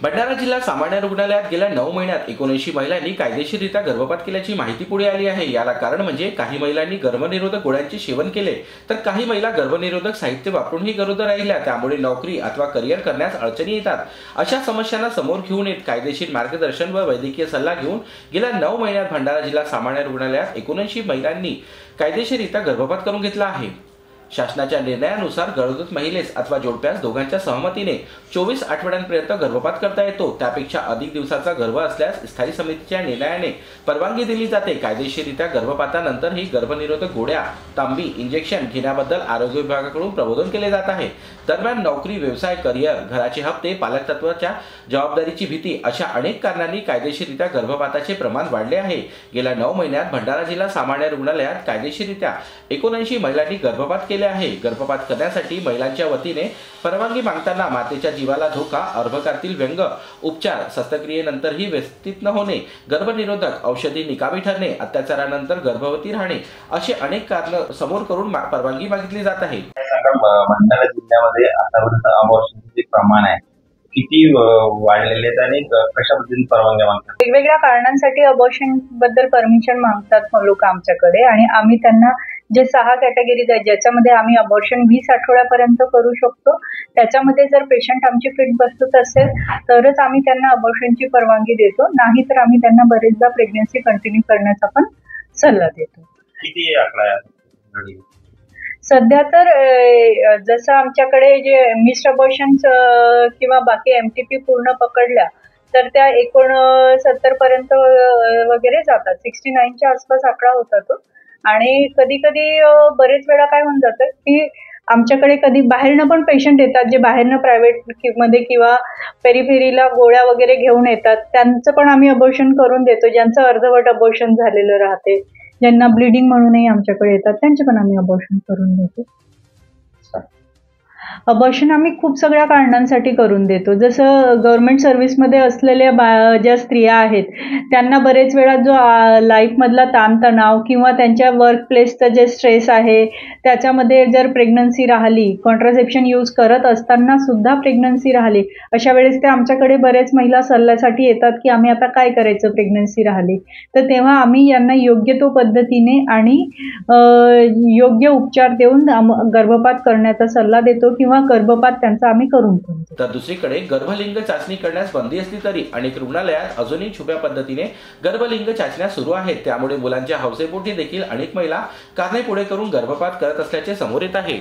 भंडारा जिल्हा सामान्य रुग्णालयात गेल्या 9 महिन्यात 79 महिलांनी कायदेशीररित्या गर्भपात केल्याची माहिती पुढे आली आहे। याला कारण म्हणजे काही महिलांनी गर्भनिरोधक गोळ्यांचे सेवन केले, तर काही महिला गर्भनिरोधक साहित्य वापरूनही गरोदर राहिल्या। त्यामुळे नोकरी अथवा करिअर करण्यास अडचणी येतात। अशा समस्यांना समोर घेऊन येत कायदेशीर मार्गदर्शन व वैद्यकीय सल्ला घेऊन गेल्या 9 महिन्यात भंडारा जिल्हा सामान्य रुग्णालयात 79 महिलांनी कायदेशीररित्या गर्भपात करून घेतला आहे। शासनाच्या निर्णयानुसार गरोदर महिलेस अथवा जोडप्यास दोघांच्या सहमतीने 24 आठवड्यांपर्यंत गर्भपात करता येतो। त्यापेक्षा अधिक दिवसाचा गर्भ असल्यास स्थायी समितीच्या निर्णयाने परवानगी दिली जाते। कायदेशीररित्या गर्भपातानंतर ही गर्भनिरोधक गोळ्या, तांबी, इंजेक्शन घेण्याबद्दल आरोग्य विभागाकडून प्रबोधन केले जात आहे। दरम्यान नोकरी, व्यवसाय, करिअर, घराचे हप्ते, पालकत्वाच्या जबाबदारीची भीती अशा अनेक कारणांनी कायदेशीररित्या गर्भपाताचे प्रमाण वाढले आहे। गेल्या 9 महिन्यात भंडारा जिल्हा सामान्य रुग्णालयात कायदेशीररित्या 79 महिलांनी गर्भपात केले आहे। गर्भपात करण्यासाठी महिलांच्या वतीने परवानगी मागताना मातेच्या जीवाला धोका, अर्भकातील व्यंग, उपचार, शस्त्रक्रियेनंतरही व्यवस्थित न होणे, गर्भनिरोधक औषधी निकामी ठरणे, अत्याचारानंतर गर्भवती राहणे असे अनेक कारण समोर करून परवानगी मागितली जात आहे। भंडारा जिल्ह्यामध्ये आतापर्यंत अबॉर्शनचे प्रमाण आहे किती वाढलेले आहेत आणि कशा पद्धतीने परवानगी मागतात? वेगवेगळ्या कारणांसाठी अबॉर्शन बद्दल परमिशन मागतात लोक आमच्याकडे, आणि आम्ही त्यांना जे 6 कॅटेगरीज आहेत ज्याच्यामध्ये आम्ही अबॉर्शन 20 आठवड्यापर्यंत करू शकतो, त्याच्यामध्ये जर पेशंट आमची फिट बसत असेल तरच आम्ही त्यांना अबॉर्शनची परवानगी देतो, नाही तर आम्ही त्यांना बरेचदा प्रेग्नन्सी कंटिन्यू करण्याचा पण सल्ला देतो। किती आकडा आहे सध्या तर जसं आमच्याकडे जे मिस्ड अबॉर्शन्स किंवा बाकी एमटीपी पूर्ण पकडल्या तर त्या 69 पर्यंत वगैरे जातात। 69च्या आसपास आकडा होता तो। आणि कधी कधी बरेच वेळा काय होऊन जातं की आमच्याकडे कधी बाहेरनं पण पेशंट येतात, जे बाहेरनं प्रायव्हेट मध्ये किंवा पेरिफेरीला गोळ्या वगैरे घेऊन येतात, त्यांचं पण आम्ही अबॉर्शन करून देतो। ज्यांचं अर्धवट अबॉर्शन झालेलं राहते, ज्यांना ब्लिडिंग म्हणूनही आमच्याकडे येतात, त्यांचे पण आम्ही अबॉर्शन करून देतो। अबॉर्शन आम्ही खूप सगळ्या कारणांसाठी करून देतो। जसं गव्हर्नमेंट सर्व्हिसमध्ये असलेल्या ज्या स्त्रिया आहेत त्यांना बरेच वेळा जो लाईफमधला ताणतणाव किंवा त्यांच्या वर्क प्लेसचं जे स्ट्रेस आहे त्याच्यामध्ये जर प्रेग्नन्सी राहिली, कॉन्ट्रासेप्शन यूज करत असताना सुद्धा प्रेग्नन्सी राहिली, अशा वेळेस ते आमच्याकडे बरेच महिला सल्ल्यासाठी येतात की आम्ही आता काय करायचं प्रेग्नन्सी राहिली, तर तेव्हा आम्ही यांना योग्य तो पद्धतीने आणि योग्य उपचार देऊन गर्भपात करण्याचा सल्ला देतो किंवा गर्भपात त्यांचा आम्ही करून देतो। तर दुसरीकडे गर्भलिंग चाचणी करण्यास बंदी असली तरी अनेक रुग्णालयात अजूनही छुप्या पद्धतीने गर्भलिंग चाचण्या सुरू आहेत। त्यामुळे मुलांच्या हौसेपोटी देखील अनेक महिला कारणे पुढे करून गर्भपात करत असल्याचे समोर येत आहे।